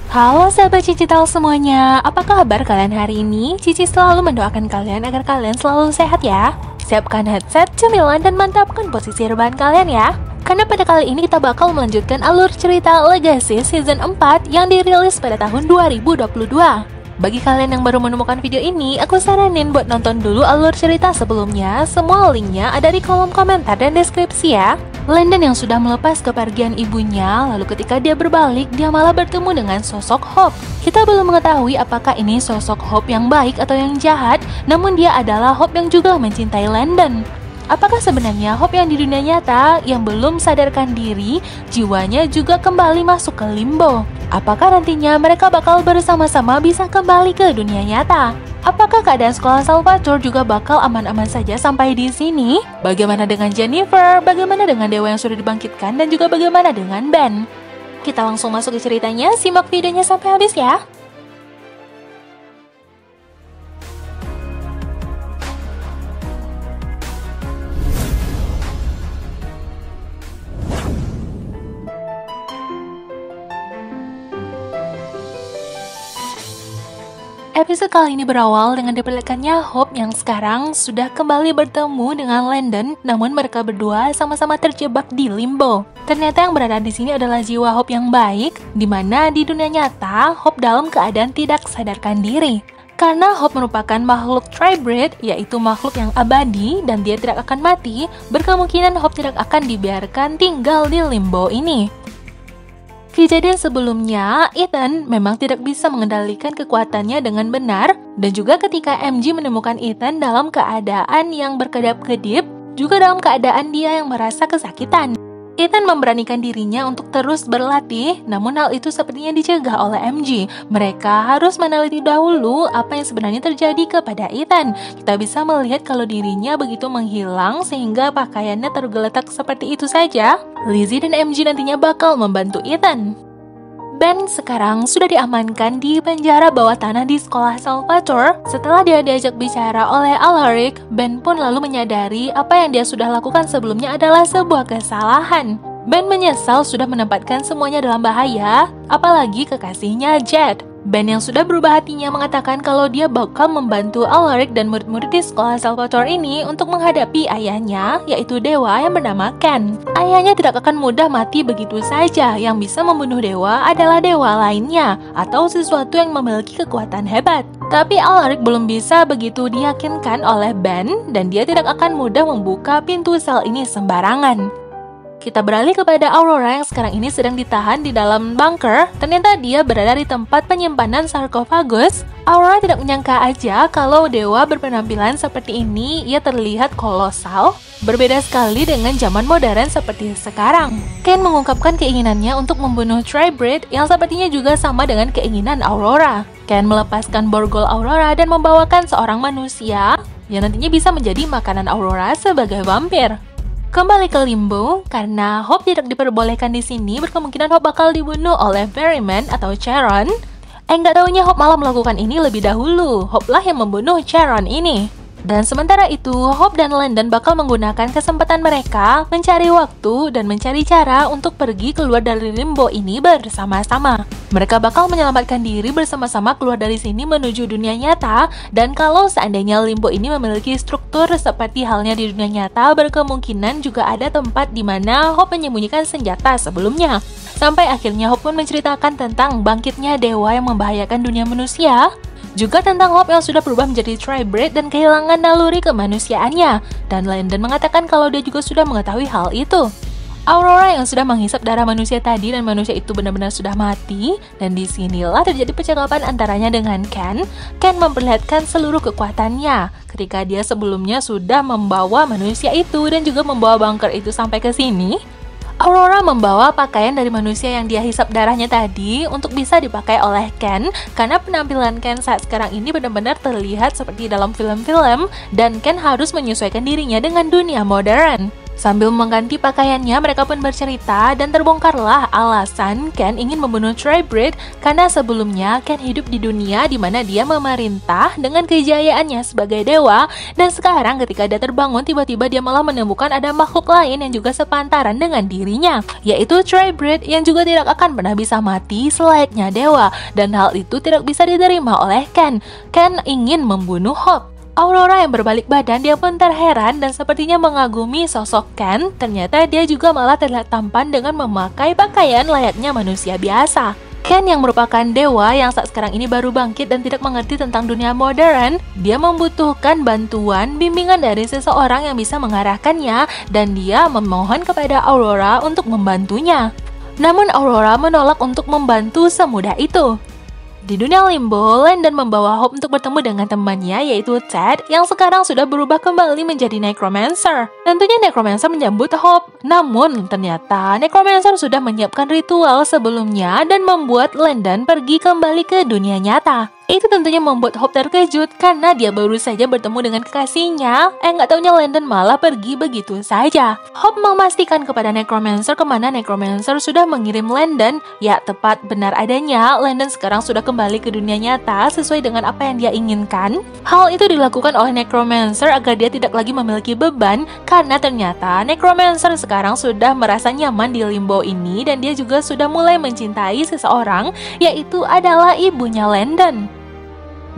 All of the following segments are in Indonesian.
Halo sahabat Cicital semuanya, apa kabar kalian hari ini? Cici selalu mendoakan kalian agar kalian selalu sehat ya. Siapkan headset, cemilan, dan mantapkan posisi rebahan kalian ya. Karena pada kali ini kita bakal melanjutkan alur cerita Legacy Season 4 yang dirilis pada tahun 2022. Bagi kalian yang baru menemukan video ini, aku saranin buat nonton dulu alur cerita sebelumnya. Semua linknya ada di kolom komentar dan deskripsi ya. Landon yang sudah melepas kepergian ibunya, lalu ketika dia berbalik, dia malah bertemu dengan sosok Hope. Kita belum mengetahui apakah ini sosok Hope yang baik atau yang jahat, namun dia adalah Hope yang juga mencintai Landon. Apakah sebenarnya Hope yang di dunia nyata yang belum sadarkan diri, jiwanya juga kembali masuk ke limbo? Apakah nantinya mereka bakal bersama-sama bisa kembali ke dunia nyata? Apakah keadaan sekolah Salvatore juga bakal aman-aman saja sampai di sini? Bagaimana dengan Jennifer? Bagaimana dengan Dewa yang sudah dibangkitkan? Dan juga bagaimana dengan Ben? Kita langsung masuk ke ceritanya, simak videonya sampai habis ya! Episode kali ini berawal dengan diperlihatkannya Hope yang sekarang sudah kembali bertemu dengan Landon, namun mereka berdua sama-sama terjebak di limbo. Ternyata yang berada di sini adalah jiwa Hope yang baik, di mana di dunia nyata Hope dalam keadaan tidak sadarkan diri. Karena Hope merupakan makhluk Tribrid, yaitu makhluk yang abadi dan dia tidak akan mati, berkemungkinan Hope tidak akan dibiarkan tinggal di limbo ini. Kejadian sebelumnya, Ethan memang tidak bisa mengendalikan kekuatannya dengan benar, dan juga ketika MJ menemukan Ethan dalam keadaan yang berkedap-kedip, juga dalam keadaan dia yang merasa kesakitan. Ethan memberanikan dirinya untuk terus berlatih, namun hal itu sepertinya dicegah oleh MJ. Mereka harus meneliti dahulu apa yang sebenarnya terjadi kepada Ethan. Kita bisa melihat kalau dirinya begitu menghilang sehingga pakaiannya tergeletak seperti itu saja. Lizzie dan MJ nantinya bakal membantu Ethan. Ben sekarang sudah diamankan di penjara bawah tanah di sekolah Salvatore. Setelah dia diajak bicara oleh Alaric, Ben pun lalu menyadari apa yang dia sudah lakukan sebelumnya adalah sebuah kesalahan. Ben menyesal sudah menempatkan semuanya dalam bahaya, apalagi kekasihnya Jed. Ben yang sudah berubah hatinya mengatakan kalau dia bakal membantu Alaric dan murid-murid di sekolah Salvatore ini untuk menghadapi ayahnya, yaitu Dewa yang bernama Ken. Ayahnya tidak akan mudah mati begitu saja, yang bisa membunuh Dewa adalah Dewa lainnya, atau sesuatu yang memiliki kekuatan hebat. Tapi Alaric belum bisa begitu diyakinkan oleh Ben, dan dia tidak akan mudah membuka pintu sel ini sembarangan. Kita beralih kepada Aurora yang sekarang ini sedang ditahan di dalam bunker. Ternyata dia berada di tempat penyimpanan sarkofagus. Aurora tidak menyangka aja kalau Dewa berpenampilan seperti ini, ia terlihat kolosal. Berbeda sekali dengan zaman modern seperti sekarang. Ken mengungkapkan keinginannya untuk membunuh Tribrid yang sepertinya juga sama dengan keinginan Aurora. Ken melepaskan borgol Aurora dan membawakan seorang manusia yang nantinya bisa menjadi makanan Aurora sebagai vampir. Kembali ke limbo, karena Hope tidak diperbolehkan di sini, berkemungkinan Hope bakal dibunuh oleh Ferryman atau Charon. Nggak taunya Hope malah melakukan ini lebih dahulu. Hope lah yang membunuh Charon ini. Dan sementara itu, Hope dan Landon bakal menggunakan kesempatan mereka mencari waktu dan mencari cara untuk pergi keluar dari limbo ini bersama-sama. Mereka bakal menyelamatkan diri bersama-sama keluar dari sini menuju dunia nyata, dan kalau seandainya limbo ini memiliki struktur seperti halnya di dunia nyata, berkemungkinan juga ada tempat di mana Hope menyembunyikan senjata sebelumnya. Sampai akhirnya Hope pun menceritakan tentang bangkitnya Dewa yang membahayakan dunia manusia, juga tentang Hope yang sudah berubah menjadi Tribrid dan kehilangan naluri kemanusiaannya. Dan Landon mengatakan kalau dia juga sudah mengetahui hal itu. Aurora yang sudah menghisap darah manusia tadi dan manusia itu benar-benar sudah mati. Dan disinilah terjadi percakapan antaranya dengan Ken. Ken memperlihatkan seluruh kekuatannya ketika dia sebelumnya sudah membawa manusia itu dan juga membawa bunker itu sampai ke sini. Aurora membawa pakaian dari manusia yang dia hisap darahnya tadi untuk bisa dipakai oleh Ken, karena penampilan Ken saat sekarang ini benar-benar terlihat seperti dalam film-film, dan Ken harus menyesuaikan dirinya dengan dunia modern. Sambil mengganti pakaiannya, mereka pun bercerita dan terbongkarlah alasan Ken ingin membunuh Tribrid karena sebelumnya Ken hidup di dunia di mana dia memerintah dengan kejayaannya sebagai dewa, dan sekarang ketika dia terbangun tiba-tiba dia malah menemukan ada makhluk lain yang juga sepantaran dengan dirinya, yaitu Tribrid yang juga tidak akan pernah bisa mati selayaknya dewa, dan hal itu tidak bisa diterima oleh Ken. Ken ingin membunuh Hope. Aurora yang berbalik badan, dia pun terheran dan sepertinya mengagumi sosok Ken. Ternyata dia juga malah terlihat tampan dengan memakai pakaian layaknya manusia biasa. Ken yang merupakan dewa yang saat sekarang ini baru bangkit dan tidak mengerti tentang dunia modern, dia membutuhkan bantuan bimbingan dari seseorang yang bisa mengarahkannya, dan dia memohon kepada Aurora untuk membantunya. Namun Aurora menolak untuk membantu semudah itu. Di dunia limbo, Landon membawa Hope untuk bertemu dengan temannya yaitu Ted yang sekarang sudah berubah kembali menjadi Necromancer. Tentunya Necromancer menyambut Hope, namun ternyata Necromancer sudah menyiapkan ritual sebelumnya dan membuat Landon pergi kembali ke dunia nyata. Itu tentunya membuat Hope terkejut karena dia baru saja bertemu dengan kekasihnya. Nggak taunya Landon malah pergi begitu saja. Hope memastikan kepada Necromancer kemana Necromancer sudah mengirim Landon. Ya, tepat benar adanya, Landon sekarang sudah kembali ke dunia nyata sesuai dengan apa yang dia inginkan. Hal itu dilakukan oleh Necromancer agar dia tidak lagi memiliki beban, karena ternyata Necromancer sekarang sudah merasa nyaman di limbo ini dan dia juga sudah mulai mencintai seseorang, yaitu adalah ibunya Landon.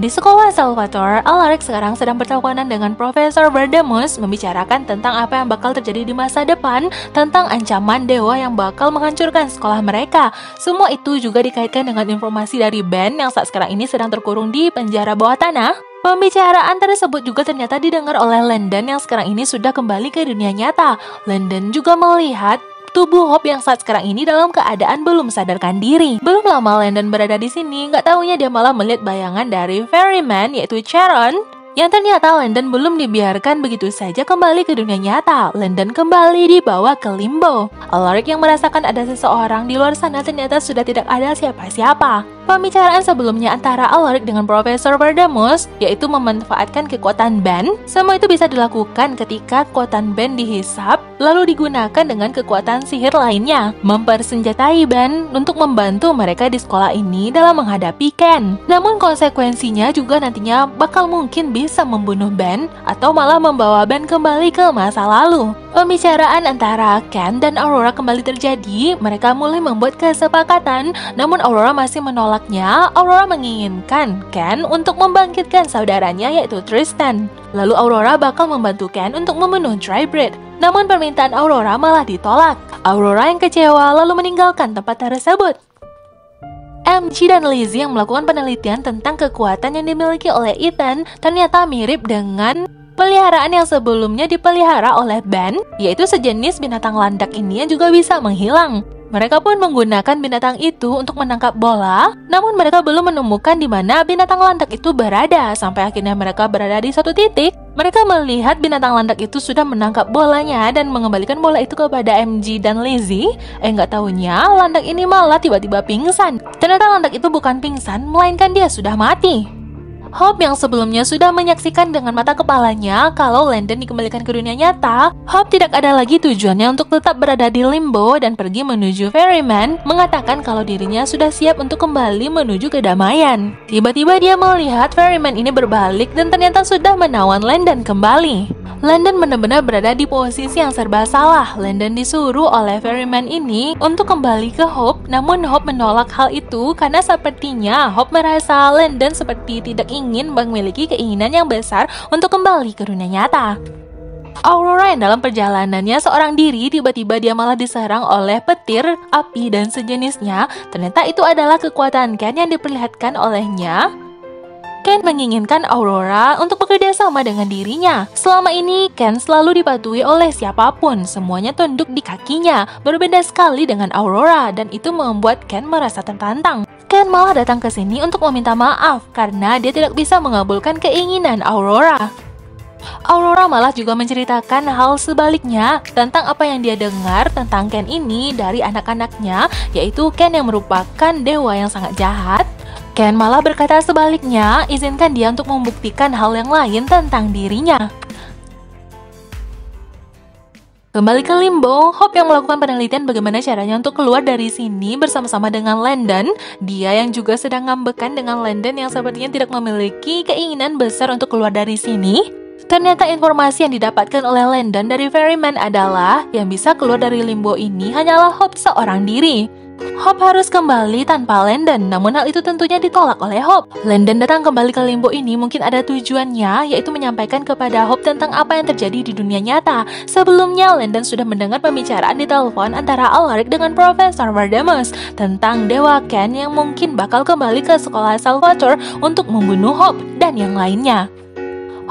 Di sekolah Salvatore, Alaric sekarang sedang berteleponan dengan Profesor Verdemus membicarakan tentang apa yang bakal terjadi di masa depan, tentang ancaman dewa yang bakal menghancurkan sekolah mereka. Semua itu juga dikaitkan dengan informasi dari Ben yang saat sekarang ini sedang terkurung di penjara bawah tanah. Pembicaraan tersebut juga ternyata didengar oleh Landon yang sekarang ini sudah kembali ke dunia nyata. Landon juga melihat tubuh Hope yang saat sekarang ini dalam keadaan belum sadarkan diri. Belum lama Landon berada di sini, nggak taunya dia malah melihat bayangan dari Ferryman yaitu Charon. Yang ternyata Landon belum dibiarkan begitu saja kembali ke dunia nyata. Landon kembali dibawa ke limbo. Alaric yang merasakan ada seseorang di luar sana ternyata sudah tidak ada siapa-siapa. Pembicaraan sebelumnya antara Alaric dengan Profesor Verdemus yaitu memanfaatkan kekuatan Ben. Semua itu bisa dilakukan ketika kekuatan Ben dihisap lalu digunakan dengan kekuatan sihir lainnya, mempersenjatai Ben untuk membantu mereka di sekolah ini dalam menghadapi Ken. Namun konsekuensinya juga nantinya bakal mungkin bisa membunuh Ben atau malah membawa Ben kembali ke masa lalu. Pembicaraan antara Ken dan Aurora kembali terjadi. Mereka mulai membuat kesepakatan, namun Aurora masih menolaknya. Aurora menginginkan Ken untuk membangkitkan saudaranya yaitu Tristan. Lalu Aurora bakal membantu Ken untuk membunuh Tribrid. Namun permintaan Aurora malah ditolak. Aurora yang kecewa lalu meninggalkan tempat tersebut. MG dan Lizzie yang melakukan penelitian tentang kekuatan yang dimiliki oleh Ethan ternyata mirip dengan peliharaan yang sebelumnya dipelihara oleh Ben, yaitu sejenis binatang landak ini yang juga bisa menghilang. Mereka pun menggunakan binatang itu untuk menangkap bola, namun mereka belum menemukan di mana binatang landak itu berada. Sampai akhirnya mereka berada di suatu titik, mereka melihat binatang landak itu sudah menangkap bolanya dan mengembalikan bola itu kepada MG dan Lizzie. Nggak tahunya landak ini malah tiba-tiba pingsan. Ternyata landak itu bukan pingsan, melainkan dia sudah mati. Hope yang sebelumnya sudah menyaksikan dengan mata kepalanya kalau Landon dikembalikan ke dunia nyata, Hope tidak ada lagi tujuannya untuk tetap berada di limbo dan pergi menuju Ferryman, mengatakan kalau dirinya sudah siap untuk kembali menuju kedamaian. Tiba-tiba dia melihat Ferryman ini berbalik dan ternyata sudah menawan Landon kembali. Landon benar-benar berada di posisi yang serba salah. Landon disuruh oleh Ferryman ini untuk kembali ke Hope, namun Hope menolak hal itu karena sepertinya Hope merasa Landon seperti tidak ingin memiliki keinginan yang besar untuk kembali ke dunia nyata. Aurora yang dalam perjalanannya seorang diri tiba-tiba dia malah diserang oleh petir, api, dan sejenisnya. Ternyata itu adalah kekuatan Ken yang diperlihatkan olehnya. Ken menginginkan Aurora untuk bekerja sama dengan dirinya. Selama ini, Ken selalu dipatuhi oleh siapapun. Semuanya tunduk di kakinya. Berbeda sekali dengan Aurora, dan itu membuat Ken merasa tertantang. Ken malah datang ke sini untuk meminta maaf karena dia tidak bisa mengabulkan keinginan Aurora. Aurora malah juga menceritakan hal sebaliknya tentang apa yang dia dengar tentang Ken ini dari anak-anaknya, yaitu Ken yang merupakan dewa yang sangat jahat. Ken malah berkata sebaliknya, izinkan dia untuk membuktikan hal yang lain tentang dirinya. Kembali ke Limbo, Hope yang melakukan penelitian bagaimana caranya untuk keluar dari sini bersama-sama dengan Landon. Dia yang juga sedang ngambekan dengan Landon yang sepertinya tidak memiliki keinginan besar untuk keluar dari sini. Ternyata informasi yang didapatkan oleh Landon dari Ferryman adalah yang bisa keluar dari Limbo ini hanyalah Hope seorang diri. Hope harus kembali tanpa Landon, namun hal itu tentunya ditolak oleh Hope. Landon datang kembali ke Limbo ini mungkin ada tujuannya, yaitu menyampaikan kepada Hope tentang apa yang terjadi di dunia nyata. Sebelumnya, Landon sudah mendengar pembicaraan di telepon antara Alaric dengan Profesor Vardamus tentang Dewa Ken yang mungkin bakal kembali ke sekolah Salvatore untuk membunuh Hope dan yang lainnya.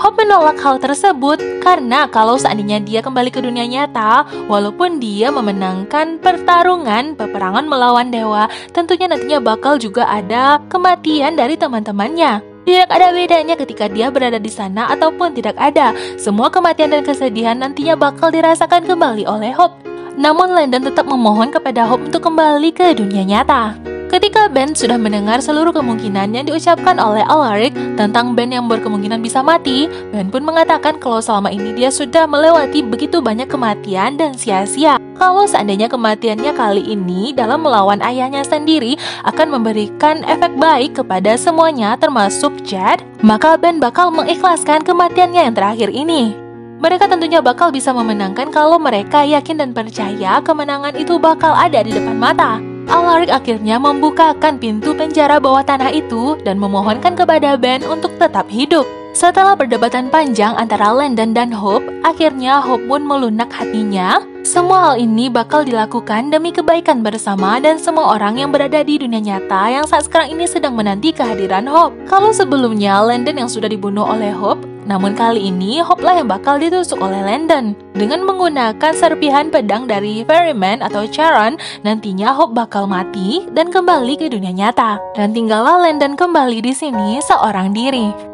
Hope menolak hal tersebut karena kalau seandainya dia kembali ke dunia nyata, walaupun dia memenangkan peperangan melawan dewa, tentunya nantinya bakal juga ada kematian dari teman-temannya. Tidak ada bedanya ketika dia berada di sana ataupun tidak ada. Semua kematian dan kesedihan nantinya bakal dirasakan kembali oleh Hope. Namun Landon tetap memohon kepada Hope untuk kembali ke dunia nyata. Ketika Ben sudah mendengar seluruh kemungkinan yang diucapkan oleh Alaric tentang Ben yang berkemungkinan bisa mati, Ben pun mengatakan kalau selama ini dia sudah melewati begitu banyak kematian dan sia-sia. Kalau seandainya kematiannya kali ini dalam melawan ayahnya sendiri akan memberikan efek baik kepada semuanya termasuk Jed, maka Ben bakal mengikhlaskan kematiannya yang terakhir ini. Mereka tentunya bakal bisa memenangkan kalau mereka yakin dan percaya kemenangan itu bakal ada di depan mata. Alaric akhirnya membukakan pintu penjara bawah tanah itu dan memohonkan kepada Ben untuk tetap hidup. Setelah perdebatan panjang antara Landon dan Hope, akhirnya Hope pun melunak hatinya. Semua hal ini bakal dilakukan demi kebaikan bersama dan semua orang yang berada di dunia nyata yang saat sekarang ini sedang menanti kehadiran Hope. Kalau sebelumnya Landon yang sudah dibunuh oleh Hope, namun kali ini Hope lah yang bakal ditusuk oleh Landon. Dengan menggunakan serpihan pedang dari Ferryman atau Charon, nantinya Hope bakal mati dan kembali ke dunia nyata. Dan tinggallah Landon kembali di sini seorang diri.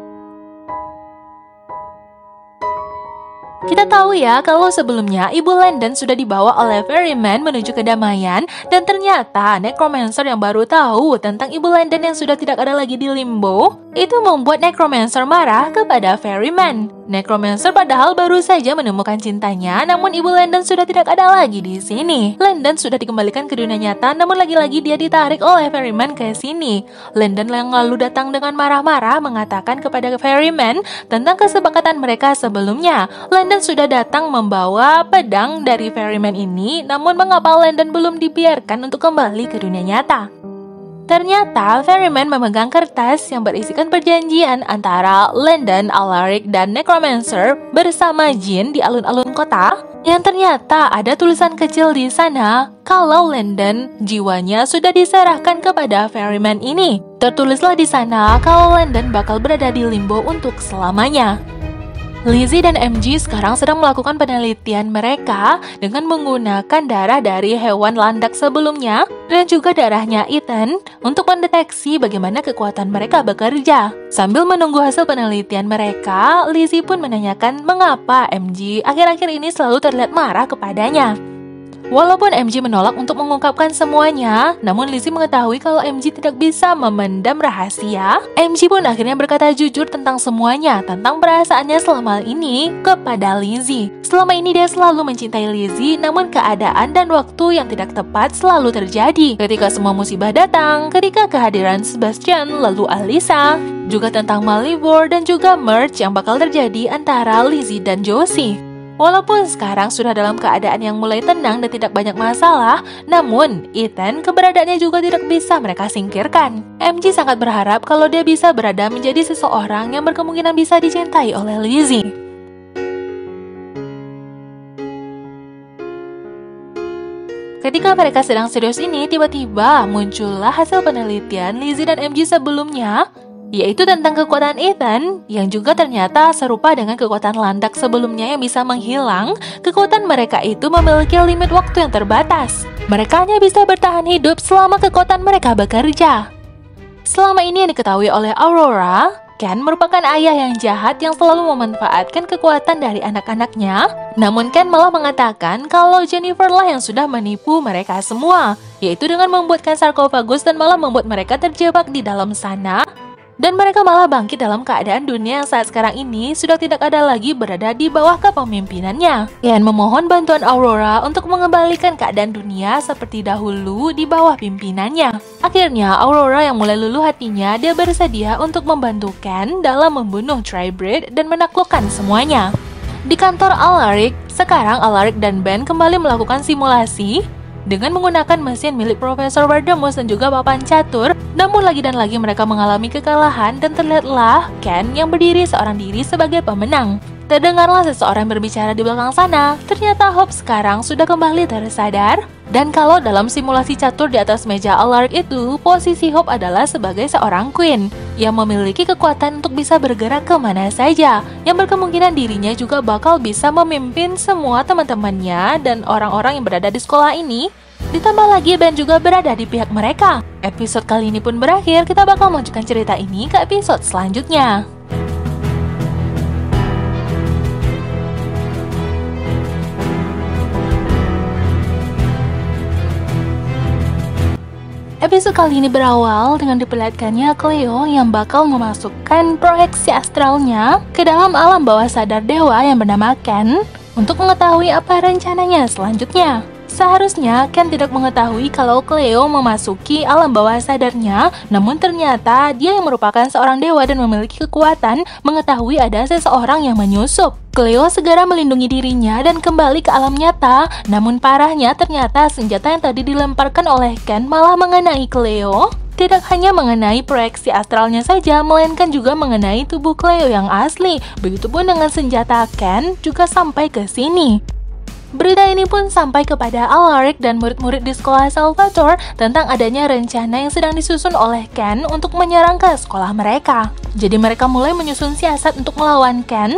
Kita tahu ya kalau sebelumnya Ibu Landon sudah dibawa oleh Ferryman menuju kedamaian dan ternyata Necromancer yang baru tahu tentang Ibu Landon yang sudah tidak ada lagi di Limbo itu membuat Necromancer marah kepada Ferryman. Necromancer padahal baru saja menemukan cintanya, namun Ibu Landon sudah tidak ada lagi di sini. Landon sudah dikembalikan ke dunia nyata, namun lagi-lagi dia ditarik oleh Ferryman ke sini. Landon yang lalu datang dengan marah-marah mengatakan kepada Ferryman tentang kesepakatan mereka sebelumnya. Landon sudah datang membawa pedang dari Ferryman ini, namun mengapa Landon belum dibiarkan untuk kembali ke dunia nyata? Ternyata Ferryman memegang kertas yang berisikan perjanjian antara Landon, Alaric, dan Necromancer bersama Jin di alun-alun kota. Yang ternyata ada tulisan kecil di sana kalau Landon jiwanya sudah diserahkan kepada Ferryman ini. Tertulislah di sana kalau Landon bakal berada di Limbo untuk selamanya. Lizzie dan MG sekarang sedang melakukan penelitian mereka dengan menggunakan darah dari hewan landak sebelumnya dan juga darahnya Ethan untuk mendeteksi bagaimana kekuatan mereka bekerja. Sambil menunggu hasil penelitian mereka, Lizzie pun menanyakan mengapa MG akhir-akhir ini selalu terlihat marah kepadanya. Walaupun MG menolak untuk mengungkapkan semuanya, namun Lizzie mengetahui kalau MG tidak bisa memendam rahasia. MG pun akhirnya berkata jujur tentang semuanya, tentang perasaannya selama ini kepada Lizzie. Selama ini dia selalu mencintai Lizzie, namun keadaan dan waktu yang tidak tepat selalu terjadi. Ketika semua musibah datang, ketika kehadiran Sebastian, lalu Alisa, juga tentang Malivore dan juga merge yang bakal terjadi antara Lizzie dan Josie. Walaupun sekarang sudah dalam keadaan yang mulai tenang dan tidak banyak masalah, namun Ethan keberadaannya juga tidak bisa mereka singkirkan. MG sangat berharap kalau dia bisa berada menjadi seseorang yang berkemungkinan bisa dicintai oleh Lizzie. Ketika mereka sedang serius ini, tiba-tiba muncullah hasil penelitian Lizzie dan MG sebelumnya, yaitu tentang kekuatan Ethan yang juga ternyata serupa dengan kekuatan landak sebelumnya yang bisa menghilang. Kekuatan mereka itu memiliki limit waktu yang terbatas. Mereka hanya bisa bertahan hidup selama kekuatan mereka bekerja. Selama ini yang diketahui oleh Aurora, Ken merupakan ayah yang jahat yang selalu memanfaatkan kekuatan dari anak-anaknya. Namun Ken malah mengatakan kalau Jennifer lah yang sudah menipu mereka semua, yaitu dengan membuatkan sarkofagus dan malah membuat mereka terjebak di dalam sana. Dan mereka malah bangkit dalam keadaan dunia yang saat sekarang ini sudah tidak ada lagi berada di bawah kepemimpinannya. Ken memohon bantuan Aurora untuk mengembalikan keadaan dunia seperti dahulu di bawah pimpinannya. Akhirnya Aurora yang mulai luluh hatinya, dia bersedia untuk membantu Ken dalam membunuh Tribrid dan menaklukkan semuanya. Di kantor Alaric, sekarang Alaric dan Ben kembali melakukan simulasi dengan menggunakan mesin milik Profesor Verdemus dan juga papan catur. Namun lagi dan lagi mereka mengalami kekalahan dan terlihatlah Ken yang berdiri seorang diri sebagai pemenang. Terdengarlah seseorang berbicara di belakang sana. Ternyata Hope sekarang sudah kembali tersadar. Dan kalau dalam simulasi catur di atas meja Alaric itu, posisi Hope adalah sebagai seorang queen yang memiliki kekuatan untuk bisa bergerak kemana saja, yang berkemungkinan dirinya juga bakal bisa memimpin semua teman-temannya dan orang-orang yang berada di sekolah ini. Ditambah lagi Ben juga berada di pihak mereka. Episode kali ini pun berakhir, kita bakal melanjutkan cerita ini ke episode selanjutnya. Episode kali ini berawal dengan diperlihatkannya Cleo yang bakal memasukkan proyeksi astralnya ke dalam alam bawah sadar dewa yang bernama Ken untuk mengetahui apa rencananya selanjutnya. Seharusnya Ken tidak mengetahui kalau Cleo memasuki alam bawah sadarnya, namun ternyata dia yang merupakan seorang dewa dan memiliki kekuatan mengetahui ada seseorang yang menyusup. Cleo segera melindungi dirinya dan kembali ke alam nyata, namun parahnya ternyata senjata yang tadi dilemparkan oleh Ken malah mengenai Cleo. Tidak hanya mengenai proyeksi astralnya saja, melainkan juga mengenai tubuh Cleo yang asli. Begitupun dengan senjata Ken juga sampai ke sini. Berita ini pun sampai kepada Alaric dan murid-murid di sekolah Salvatore tentang adanya rencana yang sedang disusun oleh Ken untuk menyerang ke sekolah mereka. Jadi mereka mulai menyusun siasat untuk melawan Ken.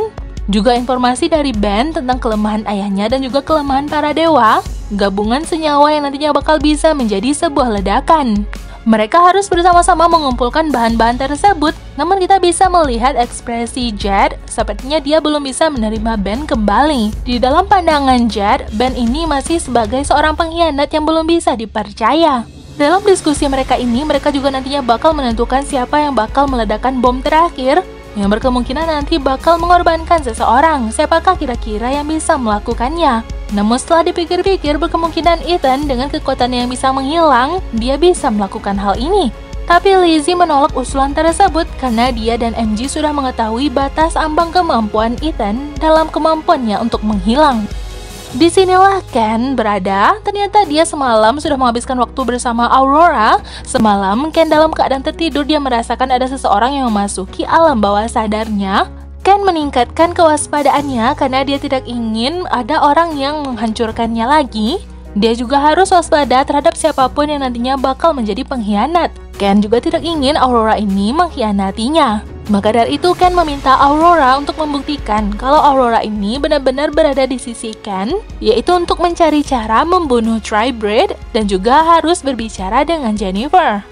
Juga informasi dari Ben tentang kelemahan ayahnya dan juga kelemahan para dewa, gabungan senyawa yang nantinya bakal bisa menjadi sebuah ledakan. Mereka harus bersama-sama mengumpulkan bahan-bahan tersebut, namun kita bisa melihat ekspresi Jed, sepertinya dia belum bisa menerima Ben kembali. Di dalam pandangan Jed, Ben ini masih sebagai seorang pengkhianat yang belum bisa dipercaya. Dalam diskusi mereka ini, mereka juga nantinya bakal menentukan siapa yang bakal meledakkan bom terakhir, yang berkemungkinan nanti bakal mengorbankan seseorang. Siapakah kira-kira yang bisa melakukannya? Namun setelah dipikir-pikir, berkemungkinan Ethan dengan kekuatannya yang bisa menghilang, dia bisa melakukan hal ini. Tapi Lizzie menolak usulan tersebut karena dia dan MG sudah mengetahui batas ambang kemampuan Ethan dalam kemampuannya untuk menghilang. Disinilah Ken berada. Ternyata dia semalam sudah menghabiskan waktu bersama Aurora. Semalam Ken dalam keadaan tertidur, dia merasakan ada seseorang yang memasuki alam bawah sadarnya. Ken meningkatkan kewaspadaannya karena dia tidak ingin ada orang yang menghancurkannya lagi. Dia juga harus waspada terhadap siapapun yang nantinya bakal menjadi pengkhianat. Ken juga tidak ingin Aurora ini mengkhianatinya. Maka dari itu Ken meminta Aurora untuk membuktikan kalau Aurora ini benar-benar berada di sisi Ken, yaitu untuk mencari cara membunuh Tribrid dan juga harus berbicara dengan Jennifer.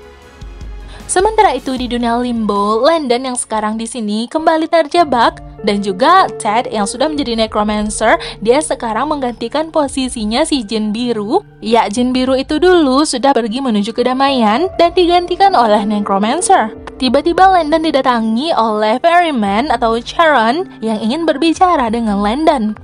Sementara itu di dunia Limbo, Landon yang sekarang di sini kembali terjebak dan juga Ted yang sudah menjadi necromancer, dia sekarang menggantikan posisinya si Jin Biru. Ya, Jin Biru itu dulu sudah pergi menuju kedamaian dan digantikan oleh necromancer. Tiba-tiba Landon didatangi oleh Ferryman atau Charon yang ingin berbicara dengan Landon.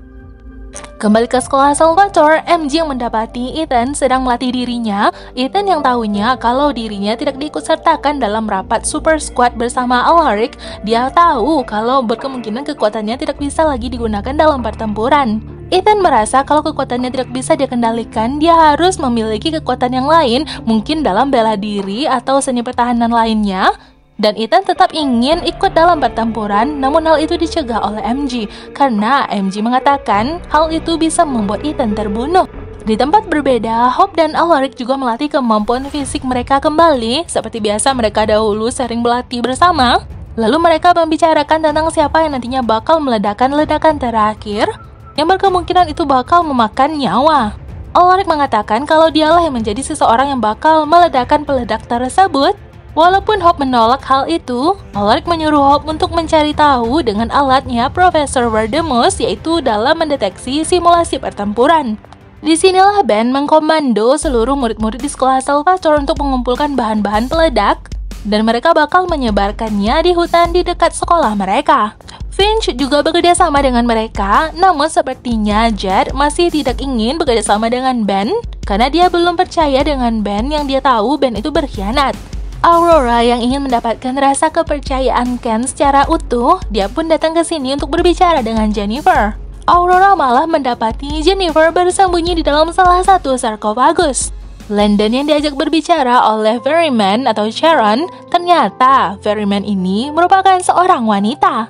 Kembali ke sekolah Salvatore, MG yang mendapati Ethan sedang melatih dirinya. Ethan yang tahunya kalau dirinya tidak diikutsertakan dalam rapat Super Squad bersama Alaric. Dia tahu kalau berkemungkinan kekuatannya tidak bisa lagi digunakan dalam pertempuran. Ethan merasa kalau kekuatannya tidak bisa dia kendalikan, dia harus memiliki kekuatan yang lain, mungkin dalam bela diri atau seni pertahanan lainnya. Dan Ethan tetap ingin ikut dalam pertempuran, namun hal itu dicegah oleh MG karena MG mengatakan hal itu bisa membuat Ethan terbunuh. Di tempat berbeda, Hope dan Alaric juga melatih kemampuan fisik mereka kembali. Seperti biasa mereka dahulu sering berlatih bersama. Lalu mereka membicarakan tentang siapa yang nantinya bakal meledakkan ledakan terakhir yang berkemungkinan itu bakal memakan nyawa. Alaric mengatakan kalau dialah yang menjadi seseorang yang bakal meledakkan peledak tersebut. Walaupun Hope menolak hal itu, Alaric menyuruh Hope untuk mencari tahu dengan alatnya Profesor Verdemus, yaitu dalam mendeteksi simulasi pertempuran. Disinilah Ben mengkomando seluruh murid-murid di sekolah Salvatore untuk mengumpulkan bahan-bahan peledak. dan mereka bakal menyebarkannya di hutan di dekat sekolah mereka. Finch juga bekerja sama dengan mereka, namun sepertinya Jed masih tidak ingin bekerja sama dengan Ben karena dia belum percaya dengan Ben yang dia tahu Ben itu berkhianat. Aurora yang ingin mendapatkan rasa kepercayaan Ken secara utuh, dia pun datang ke sini untuk berbicara dengan Jennifer. Aurora malah mendapati Jennifer bersembunyi di dalam salah satu sarkofagus. Landon yang diajak berbicara oleh Ferryman atau Sharon, ternyata Ferryman ini merupakan seorang wanita.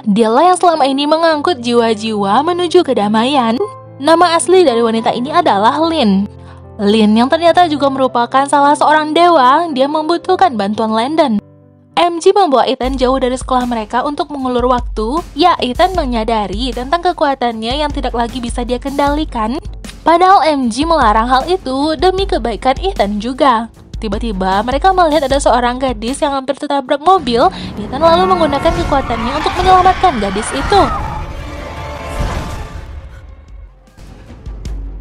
Dialah yang selama ini mengangkut jiwa-jiwa menuju kedamaian. Nama asli dari wanita ini adalah Lynn. Lynn yang ternyata juga merupakan salah seorang dewa, dia membutuhkan bantuan Landon. MG membawa Ethan jauh dari sekolah mereka untuk mengulur waktu. Ya, Ethan menyadari tentang kekuatannya yang tidak lagi bisa dia kendalikan. Padahal MG melarang hal itu demi kebaikan Ethan juga. Tiba-tiba mereka melihat ada seorang gadis yang hampir tertabrak mobil. Ethan lalu menggunakan kekuatannya untuk menyelamatkan gadis itu.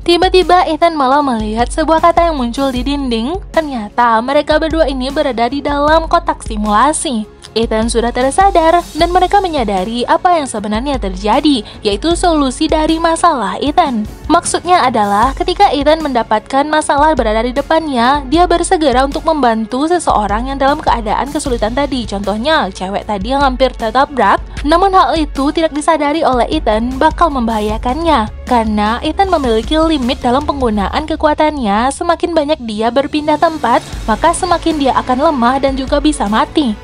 Tiba-tiba Ethan malah melihat sebuah kata yang muncul di dinding. Ternyata mereka berdua ini berada di dalam kotak simulasi. Ethan sudah tersadar dan mereka menyadari apa yang sebenarnya terjadi, yaitu solusi dari masalah Ethan. Maksudnya adalah ketika Ethan mendapatkan masalah berada di depannya, dia bersegera untuk membantu seseorang yang dalam keadaan kesulitan tadi. Contohnya, cewek tadi yang hampir tertabrak. Namun hal itu tidak disadari oleh Ethan bakal membahayakannya. Karena Ethan memiliki limit dalam penggunaan kekuatannya, semakin banyak dia berpindah tempat, maka semakin dia akan lemah dan juga bisa mati.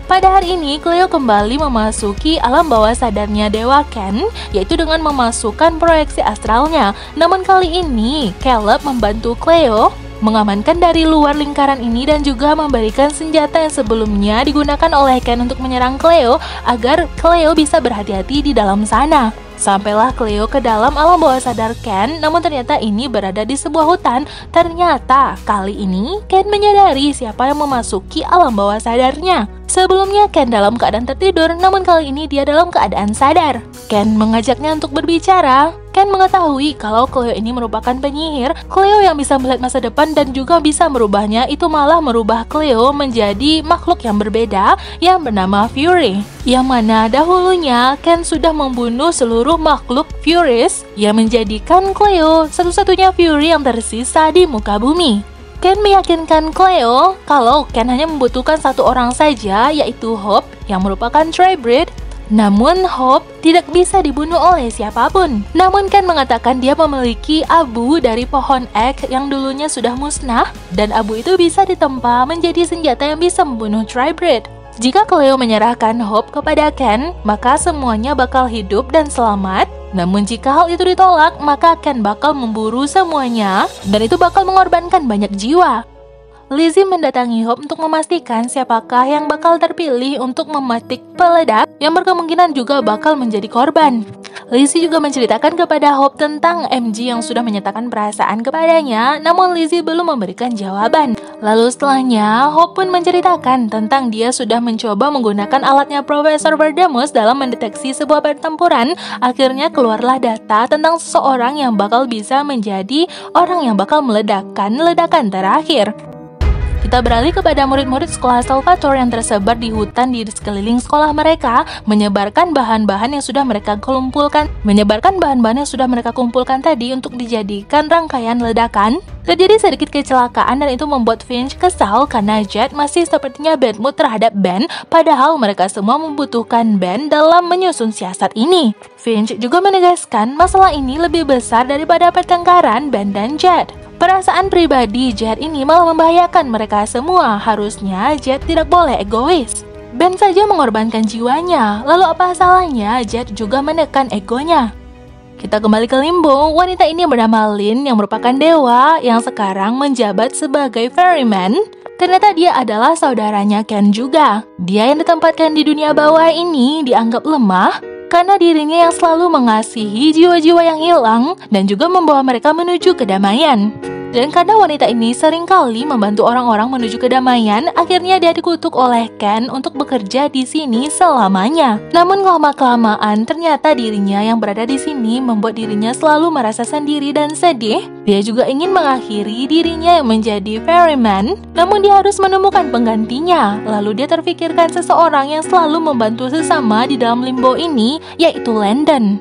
Pada hari ini, Cleo kembali memasuki alam bawah sadarnya Dewa Ken, yaitu dengan memasukkan proyeksi astralnya. Namun kali ini, Caleb membantu Cleo mengamankan dari luar lingkaran ini dan juga memberikan senjata yang sebelumnya digunakan oleh Ken untuk menyerang Cleo agar Cleo bisa berhati-hati di dalam sana. Sampailah Cleo ke dalam alam bawah sadar Ken, namun ternyata ini berada di sebuah hutan. Ternyata kali ini Ken menyadari siapa yang memasuki alam bawah sadarnya. Sebelumnya Ken dalam keadaan tertidur, namun kali ini dia dalam keadaan sadar. Ken mengajaknya untuk berbicara. Ken mengetahui kalau Cleo ini merupakan penyihir. Cleo yang bisa melihat masa depan dan juga bisa merubahnya, itu malah merubah Cleo menjadi makhluk yang berbeda yang bernama Fury. Yang mana dahulunya Ken sudah membunuh seluruh makhluk Furies yang menjadikan Cleo satu-satunya Fury yang tersisa di muka bumi. Ken meyakinkan Cleo kalau Ken hanya membutuhkan satu orang saja, yaitu Hope yang merupakan Tribrid. Namun Hope tidak bisa dibunuh oleh siapapun. Namun Ken mengatakan dia memiliki abu dari pohon ek yang dulunya sudah musnah, dan abu itu bisa ditempa menjadi senjata yang bisa membunuh Tribrid. Jika Cleo menyerahkan Hope kepada Ken, maka semuanya bakal hidup dan selamat. Namun jika hal itu ditolak, maka Ken bakal memburu semuanya, dan itu bakal mengorbankan banyak jiwa. Lizzie mendatangi Hope untuk memastikan siapakah yang bakal terpilih untuk memetik peledak yang berkemungkinan juga bakal menjadi korban. Lizzie juga menceritakan kepada Hope tentang MG yang sudah menyatakan perasaan kepadanya, namun Lizzie belum memberikan jawaban. Lalu setelahnya, Hope pun menceritakan tentang dia sudah mencoba menggunakan alatnya Profesor Verdemus dalam mendeteksi sebuah pertempuran. Akhirnya keluarlah data tentang seseorang yang bakal bisa menjadi orang yang bakal meledakkan ledakan terakhir. Kita beralih kepada murid-murid sekolah Salvatore yang tersebar di hutan di sekeliling sekolah mereka, menyebarkan bahan-bahan yang sudah mereka kumpulkan tadi untuk dijadikan rangkaian ledakan. Terjadi sedikit kecelakaan dan itu membuat Finch kesal karena Jed masih sepertinya bad mood terhadap Ben, padahal mereka semua membutuhkan Ben dalam menyusun siasat ini. Finch juga menegaskan masalah ini lebih besar daripada pertengkaran Ben dan Jed. Perasaan pribadi Jed ini malah membahayakan mereka semua. Harusnya Jed tidak boleh egois. Ben saja mengorbankan jiwanya, lalu apa salahnya Jed juga menekan egonya? Kita kembali ke Limbo. Wanita ini bernama Lynn yang merupakan dewa yang sekarang menjabat sebagai ferryman. Ternyata dia adalah saudaranya Ken juga. Dia yang ditempatkan di dunia bawah ini dianggap lemah karena dirinya yang selalu mengasihi jiwa-jiwa yang hilang dan juga membawa mereka menuju kedamaian. Dan karena wanita ini seringkali membantu orang-orang menuju kedamaian, akhirnya dia dikutuk oleh Ken untuk bekerja di sini selamanya. Namun lama-kelamaan ternyata dirinya yang berada di sini membuat dirinya selalu merasa sendiri dan sedih. Dia juga ingin mengakhiri dirinya yang menjadi ferryman, namun dia harus menemukan penggantinya. Lalu dia terfikirkan seseorang yang selalu membantu sesama di dalam limbo ini, yaitu Landon.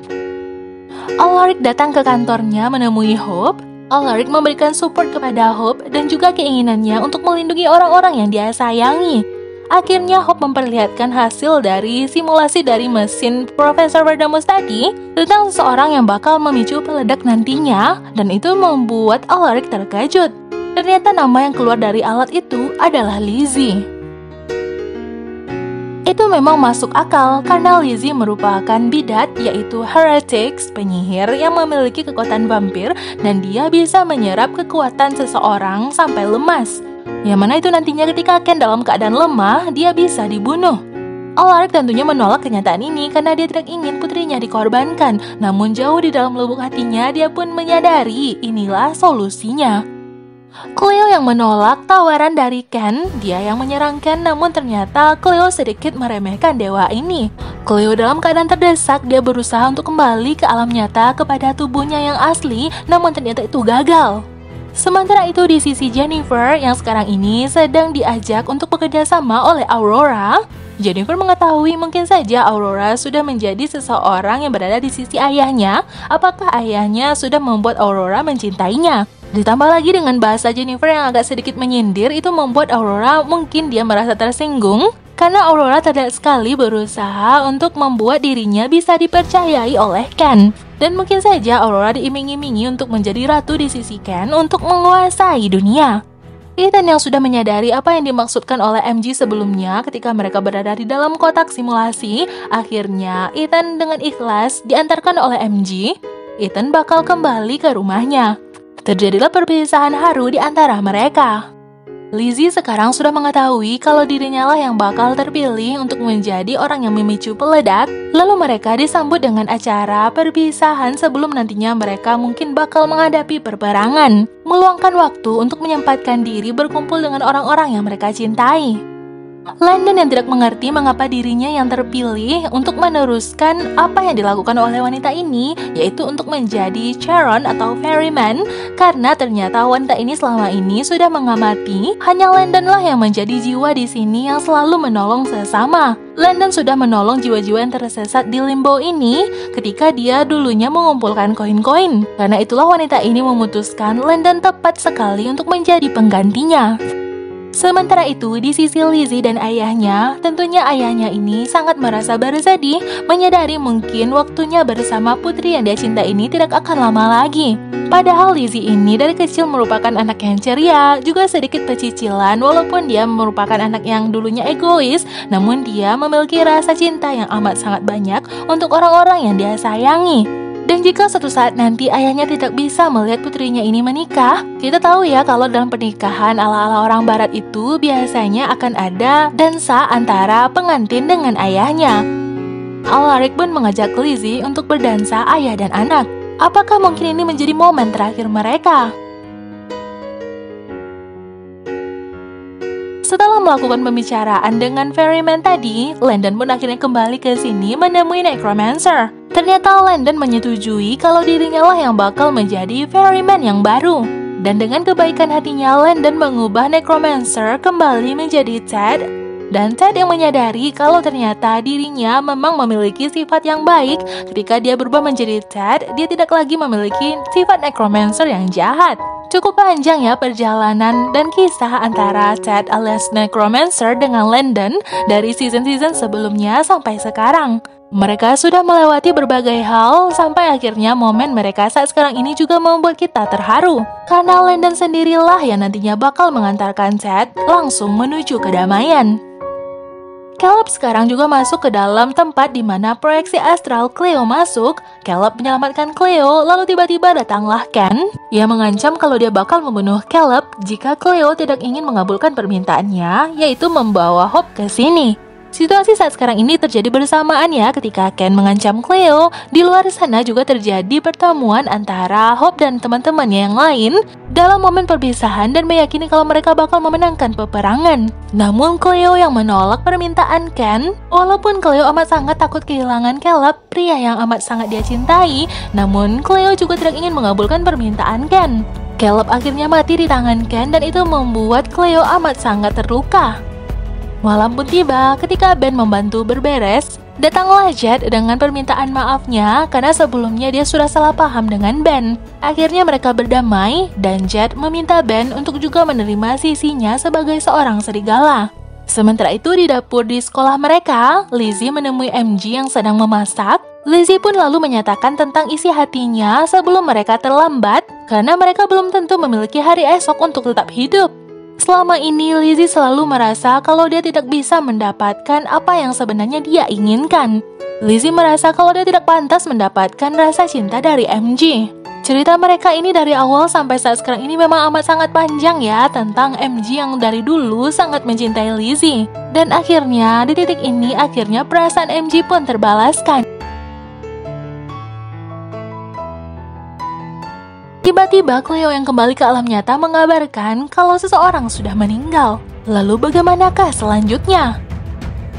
Alaric datang ke kantornya menemui Hope. Alaric memberikan support kepada Hope dan juga keinginannya untuk melindungi orang-orang yang dia sayangi. Akhirnya Hope memperlihatkan hasil dari simulasi dari mesin Profesor Verdamus tadi tentang seseorang yang bakal memicu peledak nantinya, dan itu membuat Alaric terkejut. Ternyata nama yang keluar dari alat itu adalah Lizzie. Itu memang masuk akal karena Lizzie merupakan bidat, yaitu heretics, penyihir yang memiliki kekuatan vampir, dan dia bisa menyerap kekuatan seseorang sampai lemas. Yang mana itu nantinya ketika Ken dalam keadaan lemah, dia bisa dibunuh. Alaric tentunya menolak kenyataan ini karena dia tidak ingin putrinya dikorbankan. Namun jauh di dalam lubuk hatinya, dia pun menyadari inilah solusinya. Cleo yang menolak tawaran dari Ken, dia yang menyerang Ken, namun ternyata Cleo sedikit meremehkan dewa ini. Cleo dalam keadaan terdesak, dia berusaha untuk kembali ke alam nyata kepada tubuhnya yang asli, namun ternyata itu gagal. Sementara itu di sisi Jennifer yang sekarang ini sedang diajak untuk bekerja sama oleh Aurora. Jennifer mengetahui mungkin saja Aurora sudah menjadi seseorang yang berada di sisi ayahnya. Apakah ayahnya sudah membuat Aurora mencintainya? Ditambah lagi dengan bahasa Jennifer yang agak sedikit menyindir, itu membuat Aurora mungkin dia merasa tersinggung karena Aurora terlihat sekali berusaha untuk membuat dirinya bisa dipercayai oleh Ken. Dan mungkin saja Aurora diiming-imingi untuk menjadi ratu di sisi Ken untuk menguasai dunia. Ethan yang sudah menyadari apa yang dimaksudkan oleh MG sebelumnya ketika mereka berada di dalam kotak simulasi, akhirnya Ethan dengan ikhlas diantarkan oleh MG. Ethan bakal kembali ke rumahnya. Terjadilah perpisahan haru di antara mereka. Lizzie sekarang sudah mengetahui kalau dirinya lah yang bakal terpilih untuk menjadi orang yang memicu peledak. Lalu mereka disambut dengan acara perpisahan sebelum nantinya mereka mungkin bakal menghadapi peperangan. Meluangkan waktu untuk menyempatkan diri berkumpul dengan orang-orang yang mereka cintai. Landon yang tidak mengerti mengapa dirinya yang terpilih untuk meneruskan apa yang dilakukan oleh wanita ini, yaitu untuk menjadi Charon atau ferryman, karena ternyata wanita ini selama ini sudah mengamati hanya Landon lah yang menjadi jiwa di sini yang selalu menolong sesama. Landon sudah menolong jiwa-jiwa yang tersesat di limbo ini ketika dia dulunya mengumpulkan koin-koin. Karena itulah wanita ini memutuskan Landon tepat sekali untuk menjadi penggantinya. Sementara itu, di sisi Lizzie dan ayahnya, tentunya ayahnya ini sangat merasa bersedih, menyadari mungkin waktunya bersama putri yang dia cinta ini tidak akan lama lagi. Padahal Lizzie ini dari kecil merupakan anak yang ceria, juga sedikit pecicilan walaupun dia merupakan anak yang dulunya egois, namun dia memiliki rasa cinta yang amat sangat banyak untuk orang-orang yang dia sayangi. Dan jika suatu saat nanti ayahnya tidak bisa melihat putrinya ini menikah, kita tahu ya kalau dalam pernikahan ala-ala orang barat itu biasanya akan ada dansa antara pengantin dengan ayahnya. Alaric pun mengajak Lizzie untuk berdansa ayah dan anak. Apakah mungkin ini menjadi momen terakhir mereka? Setelah melakukan pembicaraan dengan ferryman tadi, Landon pun akhirnya kembali ke sini menemui necromancer. Ternyata Landon menyetujui kalau dirinya lah yang bakal menjadi ferryman yang baru. Dan dengan kebaikan hatinya, Landon mengubah necromancer kembali menjadi Ted. Dan Ted yang menyadari kalau ternyata dirinya memang memiliki sifat yang baik. Ketika dia berubah menjadi Ted, dia tidak lagi memiliki sifat necromancer yang jahat. Cukup panjang ya perjalanan dan kisah antara Ted alias necromancer dengan Landon dari season-season sebelumnya sampai sekarang. Mereka sudah melewati berbagai hal sampai akhirnya momen mereka saat sekarang ini juga membuat kita terharu. Karena Landon sendirilah yang nantinya bakal mengantarkan Ted langsung menuju kedamaian. Caleb sekarang juga masuk ke dalam tempat di mana proyeksi astral Cleo masuk. Caleb menyelamatkan Cleo, lalu tiba-tiba datanglah Ken. Ia mengancam kalau dia bakal membunuh Caleb jika Cleo tidak ingin mengabulkan permintaannya, yaitu membawa Hope ke sini. Situasi saat sekarang ini terjadi bersamaan ya ketika Ken mengancam Cleo. Di luar sana juga terjadi pertemuan antara Hope dan teman-temannya yang lain dalam momen perpisahan dan meyakini kalau mereka bakal memenangkan peperangan. Namun Cleo yang menolak permintaan Ken. Walaupun Cleo amat sangat takut kehilangan Caleb, pria yang amat sangat dia cintai, namun Cleo juga tidak ingin mengabulkan permintaan Ken. Caleb akhirnya mati di tangan Ken dan itu membuat Cleo amat sangat terluka. Malam pun tiba ketika Ben membantu berberes. Datanglah Jed dengan permintaan maafnya karena sebelumnya dia sudah salah paham dengan Ben. Akhirnya mereka berdamai dan Jed meminta Ben untuk juga menerima sisinya sebagai seorang serigala. Sementara itu di dapur di sekolah mereka, Lizzie menemui MG yang sedang memasak. Lizzie pun lalu menyatakan tentang isi hatinya sebelum mereka terlambat karena mereka belum tentu memiliki hari esok untuk tetap hidup. Selama ini Lizzie selalu merasa kalau dia tidak bisa mendapatkan apa yang sebenarnya dia inginkan. Lizzie merasa kalau dia tidak pantas mendapatkan rasa cinta dari MG. Cerita mereka ini dari awal sampai saat sekarang ini memang amat sangat panjang ya, tentang MG yang dari dulu sangat mencintai Lizzie. Dan akhirnya di titik ini akhirnya perasaan MG pun terbalaskan. Tiba-tiba Cleo yang kembali ke alam nyata mengabarkan kalau seseorang sudah meninggal. Lalu bagaimanakah selanjutnya?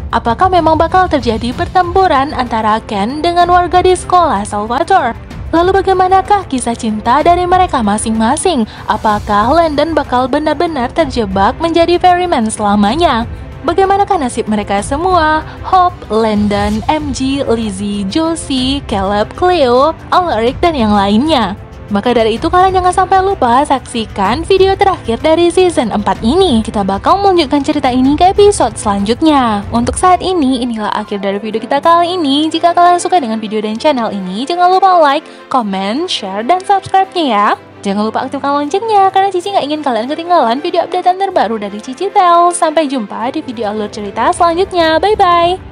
Apakah memang bakal terjadi pertempuran antara Ken dengan warga di sekolah Salvatore? Lalu bagaimanakah kisah cinta dari mereka masing-masing? Apakah Landon bakal benar-benar terjebak menjadi ferryman selamanya? Bagaimanakah nasib mereka semua? Hope, Landon, MG, Lizzie, Josie, Caleb, Cleo, Alaric, dan yang lainnya. Maka dari itu kalian jangan sampai lupa saksikan video terakhir dari season 4 ini. Kita bakal melanjutkan cerita ini ke episode selanjutnya. Untuk saat ini, inilah akhir dari video kita kali ini. Jika kalian suka dengan video dan channel ini, jangan lupa like, comment, share, dan subscribe-nya ya. Jangan lupa aktifkan loncengnya, karena Cici nggak ingin kalian ketinggalan video updatean terbaru dari Cici Tell. Sampai jumpa di video alur cerita selanjutnya. Bye-bye!